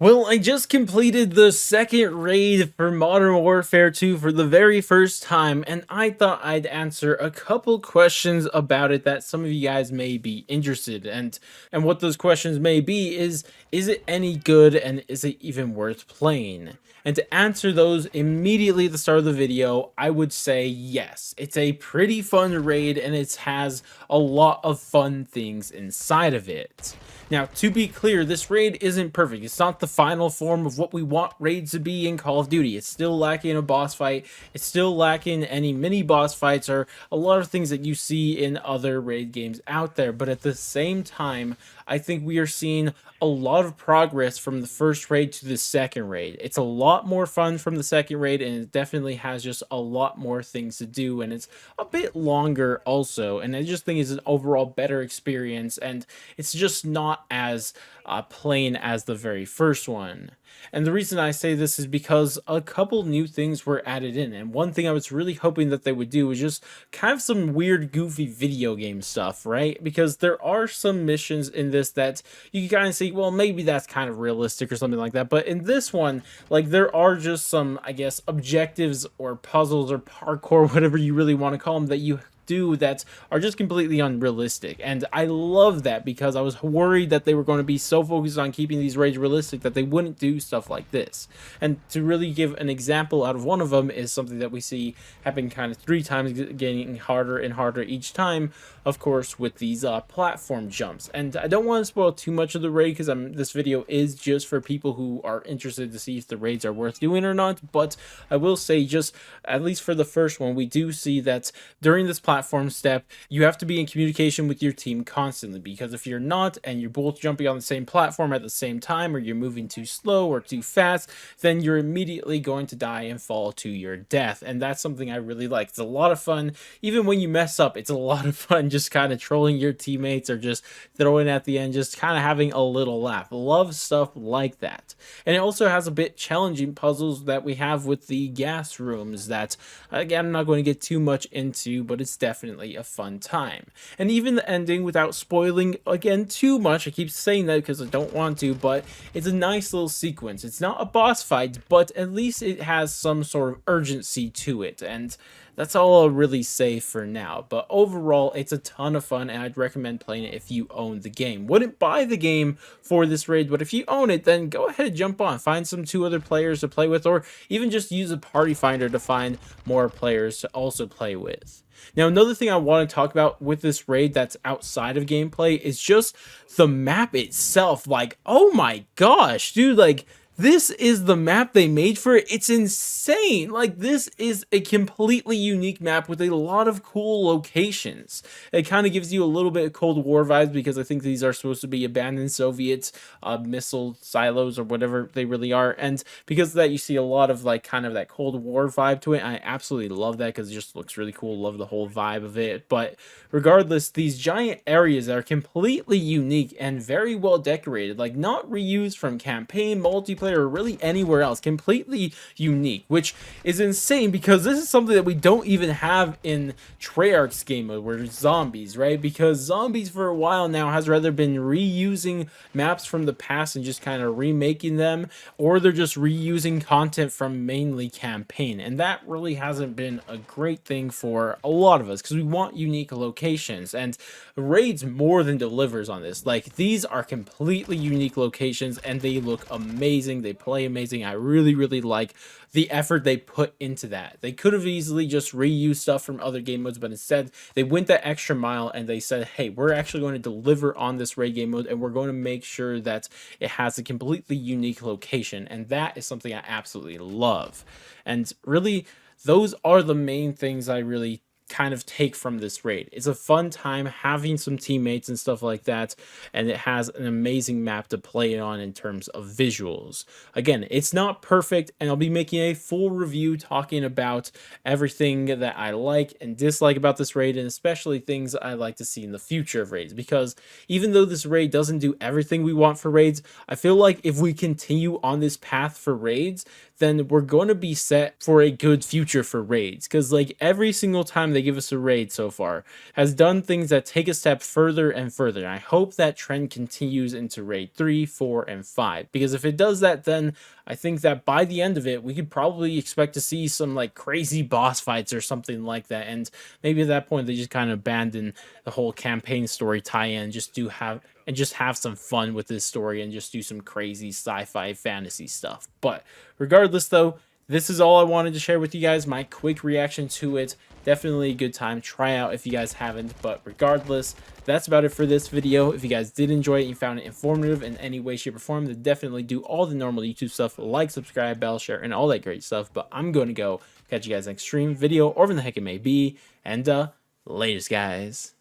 Well, I just completed the second raid for Modern Warfare 2 for the very first time, and I thought I'd answer a couple questions about it that some of you guys may be interested. And what those questions may be is it any good and is it even worth playing? And to answer those immediately at the start of the video, I would say yes. It's a pretty fun raid and it has a lot of fun things inside of it. Now, to be clear, this raid isn't perfect. It's not the final form of what we want raids to be in Call of Duty. It's still lacking a boss fight. It's still lacking any mini boss fights or a lot of things that you see in other raid games out there. But at the same time, I think we are seeing a lot of progress from the first raid to the second raid. It's a lot more fun from the second raid, and it definitely has just a lot more things to do, and it's a bit longer also. And I just think it's an overall better experience, and it's just not as plain as the very first one. And the reason I say this is because a couple new things were added in, and one thing I was really hoping that they would do was just kind of some weird, goofy video game stuff, right? Because there are some missions in this that you can kind of see, well, maybe that's kind of realistic or something like that. But in this one, like, there are just some, I guess, objectives or puzzles or parkour, whatever you really want to call them, that you do that are just completely unrealistic. And I love that, because I was worried that they were going to be so focused on keeping these raids realistic that they wouldn't do stuff like this. And to really give an example out of one of them is something that we see happen kind of 3 times, getting harder and harder each time, of course, with these platform jumps. And I don't want to spoil too much of the raid, because this video is just for people who are interested to see if the raids are worth doing or not. But I will say, just at least for the first one, we do see that during this platform step, you have to be in communication with your team constantly, because if you're not, and you're both jumping on the same platform at the same time, or you're moving too slow or too fast, then you're immediately going to die and fall to your death. And that's something I really like. It's a lot of fun. Even when you mess up, it's a lot of fun just kind of trolling your teammates or just throwing at the end, just kind of having a little laugh. Love stuff like that. And it also has a bit challenging puzzles that we have with the gas rooms that, again, I'm not going to get too much into, but it's definitely a fun time. And even the ending, without spoiling again too much, I keep saying that because I don't want to, but it's a nice little sequence. It's not a boss fight, but at least it has some sort of urgency to it, and that's all I'll really say for now. But overall, it's a ton of fun, and I'd recommend playing it if you own the game. Wouldn't buy the game for this raid, but if you own it, then go ahead and jump on. Find some 2 other players to play with, or even just use a party finder to find more players to also play with. Now, another thing I want to talk about with this raid that's outside of gameplay is just the map itself. Like, oh my gosh, dude, like, this is the map they made for it. It's insane. Like, this is a completely unique map with a lot of cool locations. It kind of gives you a little bit of Cold War vibes, because I think these are supposed to be abandoned Soviet missile silos or whatever they really are. And because of that, you see a lot of, like, kind of that Cold War vibe to it. I absolutely love that, because it just looks really cool. Love the whole vibe of it. But regardless, these giant areas are completely unique and very well decorated. Like, not reused from campaign, multiplayer, or really anywhere else. Completely unique, which is insane, because this is something that we don't even have in Treyarch's game mode, where zombies, right? Because zombies for a while now has rather been reusing maps from the past and just kind of remaking them, or they're just reusing content from mainly campaign, and that really hasn't been a great thing for a lot of us, because we want unique locations, and raids more than delivers on this. Like, these are completely unique locations, and they look amazing. They play amazing. I really, really like the effort they put into that. They could have easily just reused stuff from other game modes, but instead they went that extra mile and they said, hey, we're actually going to deliver on this raid game mode, and we're going to make sure that it has a completely unique location. And that is something I absolutely love. And really, those are the main things I really kind of take from this raid. It's a fun time having some teammates and stuff like that, and it has an amazing map to play it on in terms of visuals. Again, it's not perfect, and I'll be making a full review talking about everything that I like and dislike about this raid, and especially things I like to see in the future of raids, because even though this raid doesn't do everything we want for raids, I feel like if we continue on this path for raids, then we're going to be set for a good future for raids. Because like every single time they give us a raid so far has done things that take a step further and further. I hope that trend continues into raid 3, 4, and 5. Because if it does that, then I think that by the end of it, we could probably expect to see some like crazy boss fights or something like that. And maybe at that point they just kind of abandon the whole campaign story tie-in, just have some fun with this story and just do some crazy sci-fi fantasy stuff. But regardless though, this is all I wanted to share with you guys, my quick reaction to it. Definitely a good time. Try out if you guys haven't. But regardless, that's about it for this video. If you guys did enjoy it and you found it informative in any way, shape, or form, then definitely do all the normal YouTube stuff, like, subscribe, bell, share, and all that great stuff. But I'm going to go catch you guys next stream, video, or when the heck it may be. And latest, guys.